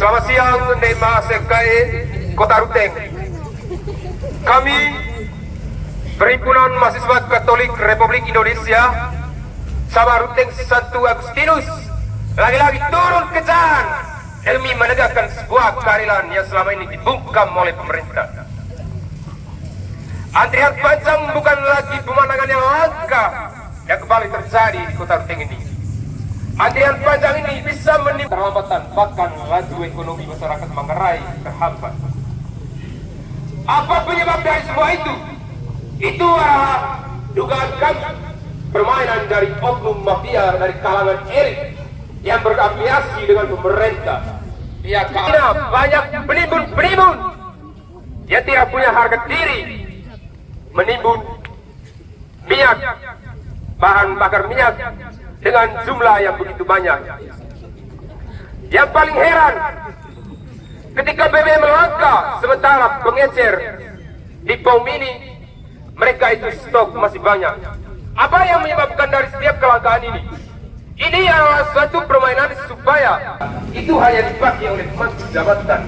Selamat siang, Nema SFKE Kota Ruteng. Kami Perhimpunan Mahasiswa Katolik Republik Indonesia Sabah Ruteng Santo Agustinus lagi-lagi turun ke jalan demi menegakkan sebuah keadilan yang selama ini dibungkam oleh pemerintah. Antrian panjang bukan lagi pemandangan yang langka yang kembali terjadi di Kota Ruteng ini. Antrian panjang ini bisa menimbulkan perlambatan, bahkan laju ekonomi masyarakat Manggarai terhambat. Apa penyebab dari semua itu? Itu adalah dugaan kami permainan dari oknum mafia dari kalangan elit yang berafiliasi dengan pemerintah. Pihak keamanan banyak penimbun-penimbun yang tidak punya harga diri menimbun minyak, bahan bakar minyak dengan jumlah yang begitu banyak. Yang paling heran, ketika BBM melangkah sementara pengecer di POM ini, mereka itu stok masih banyak. Apa yang menyebabkan dari setiap kelangkaan ini? Ini adalah suatu permainan supaya itu hanya dipakai oleh pemangku jabatan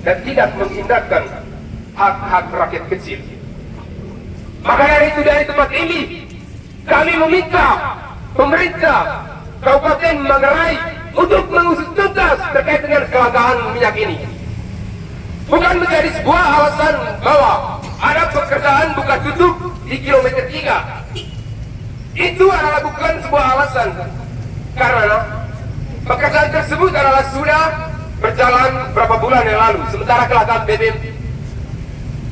dan tidak mengindahkan hak-hak rakyat kecil. Maka dari itu, dari tempat ini kami meminta pemerintah Kabupaten Manggarai untuk mengusut tuntas terkait dengan kelangkaan minyak ini. Bukan menjadi sebuah alasan bahwa ada pekerjaan buka tutup di kilometer 3. Itu adalah bukan sebuah alasan, karena pekerjaan tersebut adalah sudah berjalan beberapa bulan yang lalu, sementara kelangkaan BBM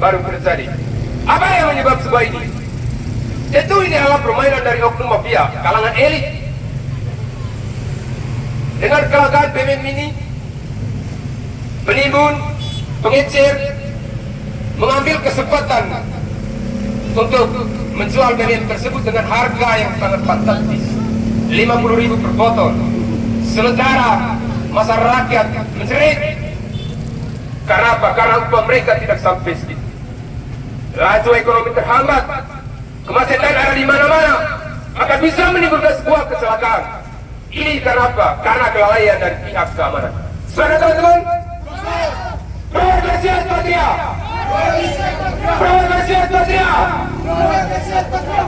baru terjadi. Apa yang menyebab sebuah ini? Tentu ini adalah permainan dari oknum mafia, kalangan elit. Dengan kelangkaan BBM ini, penimbun, pengecer mengambil kesempatan untuk menjual BBM tersebut dengan harga yang sangat fantastis, 50.000 per botol. Sementara masyarakat menjerit. Karena apa? Karena upah mereka tidak sampai segitu. Laju ekonomi terhambat, kemacetan ada di mana-mana, akan bisa menimbulkan sebuah kecelakaan. Ini karena apa? Karena kelalaian dari pihak keamanan. Semangat teman-teman. Progresiat Patria. Progresiat Patria. Progresiat Patria.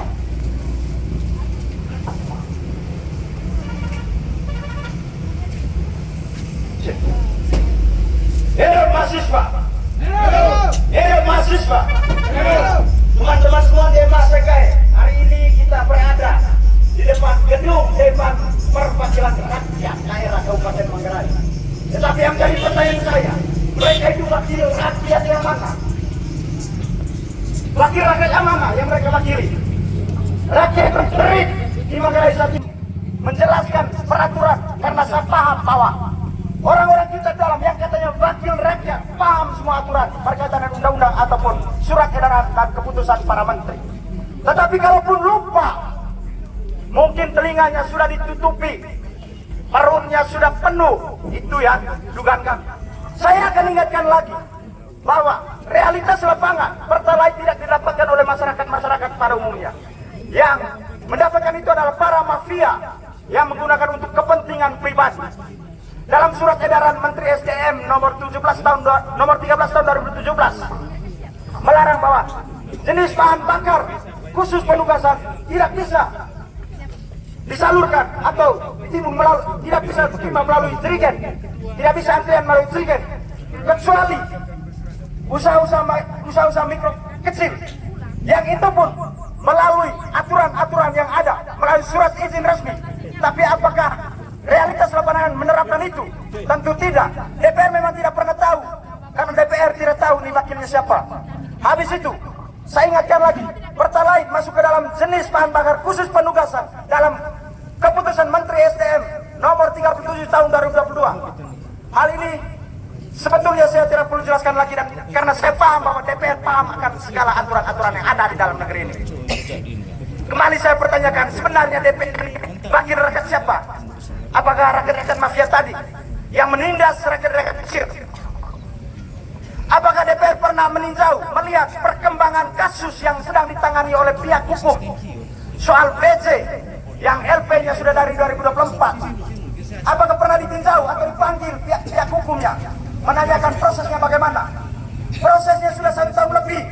Hidup mahasiswa. Hidup mahasiswa. Teman-teman semua di SFKE, hari ini kita berada di depan gedung dewan perwakilan rakyat daerah Kabupaten Manggarai. Tetapi yang jadi pertanyaan saya, mereka itu wakil rakyat yang mana? Wakil rakyat yang mana yang mereka wakili? Rakyat berterik di Manggarai saat ini menjelaskan peraturan, karena saya paham bahwa orang-orang kita dalam yang katanya wakil rakyat paham semua aturan berkaitan dengan undang-undang ataupun surat edaran dan keputusan para menteri. Tetapi kalaupun lupa, mungkin telinganya sudah ditutupi, perutnya sudah penuh, itu ya dugaan kami. Saya akan ingatkan lagi bahwa realitas lapangan pertalite tidak didapatkan oleh masyarakat pada umumnya. Yang mendapatkan itu adalah para mafia yang menggunakan untuk kepentingan pribadi. Dalam surat edaran Menteri SDM nomor 13 tahun 2017 melarang bahwa jenis bahan bakar khusus penugasan tidak bisa disalurkan atau ditimbun tidak bisa ditimbun melalui jerigen, tidak bisa antrian melalui jerigen, kecuali usaha-usaha mikro kecil, yang itu pun melalui aturan-aturan yang ada, melalui surat izin resmi. Tapi apakah realitas lapangan menerapkan itu? Tentu tidak. DPR memang tidak pernah tahu, karena DPR tidak tahu nih wakilnya siapa. Habis itu, saya ingatkan lagi, pertalite masuk ke dalam jenis bahan bakar khusus penugasan dalam keputusan Menteri SDM nomor 37 tahun 2022. Hal ini sebetulnya saya tidak perlu jelaskan lagi, dan karena saya paham bahwa DPR paham akan segala aturan-aturan yang ada di dalam negeri ini. Kembali saya pertanyakan, sebenarnya DPR ini wakil rakyat siapa? Apakah rakyat-rakyat mafia tadi yang menindas rakyat-rakyat kecil? Apakah DPR pernah meninjau, melihat perkembangan kasus yang sedang ditangani oleh pihak hukum soal BC yang LP-nya sudah dari 2024? Apakah pernah ditinjau atau dipanggil pihak hukumnya menanyakan prosesnya bagaimana? Prosesnya sudah 1 tahun lebih.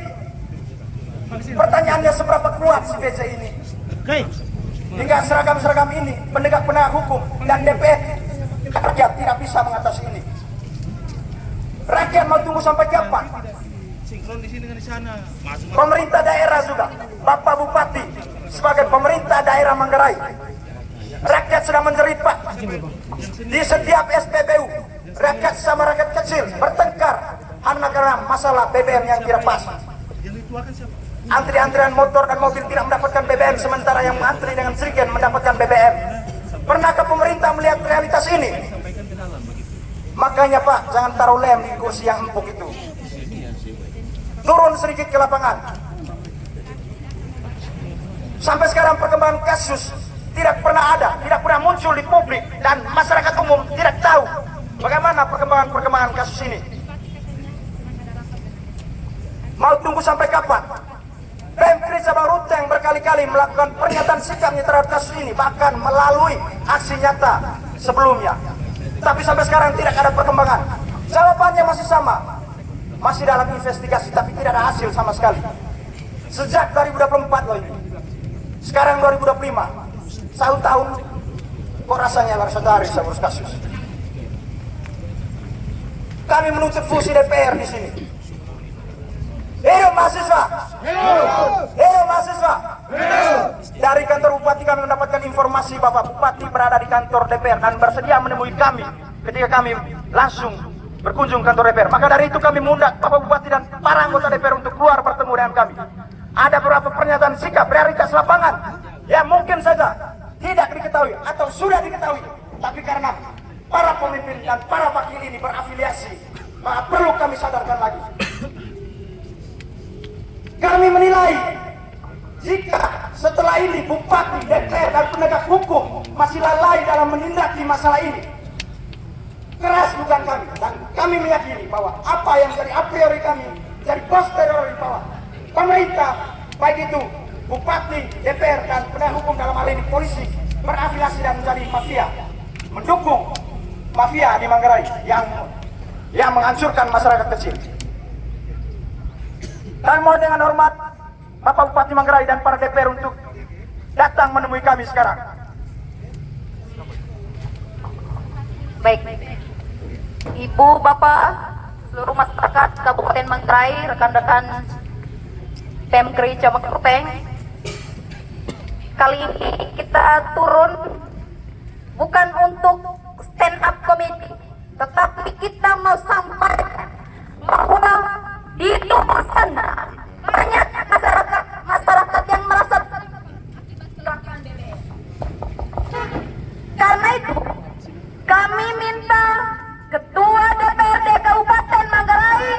Pertanyaannya seberapa kuat si BC ini? Hingga seragam-seragam ini penegak hukum dan DPR rakyat tidak bisa mengatasi ini. Rakyat mau tunggu sampai kapan? Pemerintah daerah juga, Bapak Bupati sebagai pemerintah daerah Manggarai, rakyat sedang menjerit Pak. Di setiap SPBU, rakyat sama rakyat kecil bertengkar hanya karena masalah BBM yang tidak pas. Antri-antrian motor dan mobil tidak mendapatkan BBM, sementara yang mengantri dengan srigen mendapatkan BBM. Pernahkah pemerintah melihat realitas ini? Makanya Pak, jangan taruh lem di kursi yang empuk itu. Turun sedikit ke lapangan. Sampai sekarang perkembangan kasus tidak pernah ada, tidak pernah muncul di publik, dan masyarakat umum tidak tahu bagaimana perkembangan kasus ini. Mau tunggu sampai kapan? Pemkri Cabang Ruteng berkali-kali melakukan pernyataan sikapnya terhadap kasus ini, bahkan melalui aksi nyata sebelumnya. Tapi sampai sekarang tidak ada perkembangan. Jawabannya masih sama, masih dalam investigasi, tapi tidak ada hasil sama sekali. Sejak 2024 loh ini. Sekarang 2025, 1 tahun, kok rasanya lari seurus kasus. Kami menuntut fungsi DPR di sini. Hidup mahasiswa! Hidup mahasiswa! Dari kantor Bupati kami mendapatkan informasi Bapak Bupati berada di kantor DPR dan bersedia menemui kami ketika kami langsung berkunjung kantor DPR. Maka dari itu kami mengundang Bapak Bupati dan para anggota DPR untuk keluar bertemu dengan kami. Ada beberapa pernyataan sikap realitas lapangan yang mungkin saja tidak diketahui atau sudah diketahui, tapi karena para pemimpin dan para wakil ini berafiliasi, maka perlu kami sadarkan lagi. Kami menilai jika setelah ini Bupati, DPR, dan penegak hukum masih lalai dalam menindaki masalah ini, keras bukan kami, dan kami meyakini bahwa apa yang jadi a priori kami, jadi posteriori di bawah pemerintah, baik itu Bupati, DPR, dan penegak hukum dalam hal ini polisi, berafiliasi dan menjadi mafia, mendukung mafia di Manggarai yang menghancurkan masyarakat kecil. Dan mohon dengan hormat Bapak Bupati Manggarai dan para DPR untuk datang menemui kami sekarang. Baik, Ibu, Bapak, seluruh masyarakat Kabupaten Manggarai, rekan-rekan Pemkri Cabang Ruteng, kali ini kita turun bukan untuk stand up committee, tetapi kita mau sampaikan bahwa di luar sana banyak masyarakat yang merasa karena itu kami minta Ketua DPRD Kabupaten Manggarai,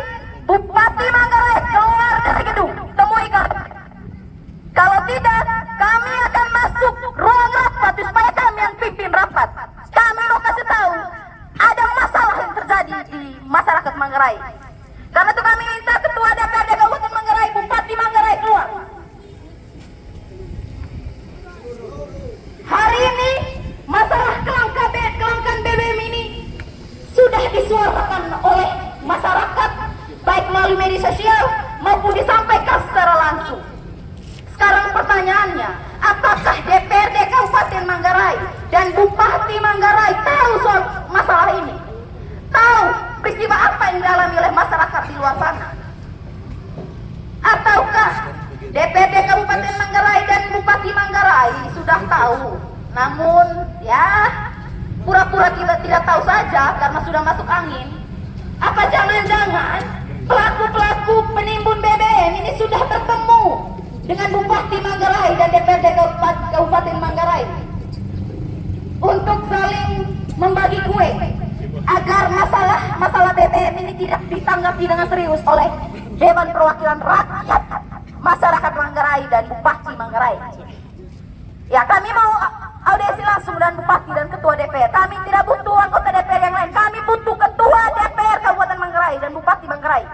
Bupati Manggarai keluar dari gedung, temui kami. Kalau tidak, kami akan masuk ruang rapat supaya kami yang pimpin rapat. Kami mau kasih tahu ada masalah yang terjadi di masyarakat Manggarai. Karena itu kami minta Ketua DPRD Kabupaten Manggarai, Bupati Manggarai keluar. Hari ini masalah kelangkaan BBM ini sudah disuarakan oleh masyarakat, baik melalui media sosial maupun disampaikan secara langsung. Sekarang pertanyaannya, apakah DPRD Kabupaten Manggarai dan Bupati Manggarai tahu soal masalah ini? Tahu peristiwa apa yang dialami oleh masyarakat di luar sana? Ataukah DPRD Kabupaten Manggarai dan Bupati Manggarai sudah tahu, namun ya pura-pura tidak tahu saja karena sudah masuk angin? Apa jangan-jangan pelaku-pelaku penimbun BBM ini sudah bertemu dengan Bupati Manggarai dan DPRD Kabupaten Manggarai untuk saling membagi kue agar masalah BBM ini tidak ditanggapi dengan serius oleh Dewan Perwakilan Rakyat Masyarakat Manggarai dan Bupati Manggarai. Ya, kami mau audiensi langsung dan Bupati dan Ketua DPR. Kami tidak butuh anggota DPR yang lain. Kami butuh Ketua DPR Kabupaten Manggarai dan Bupati Manggarai.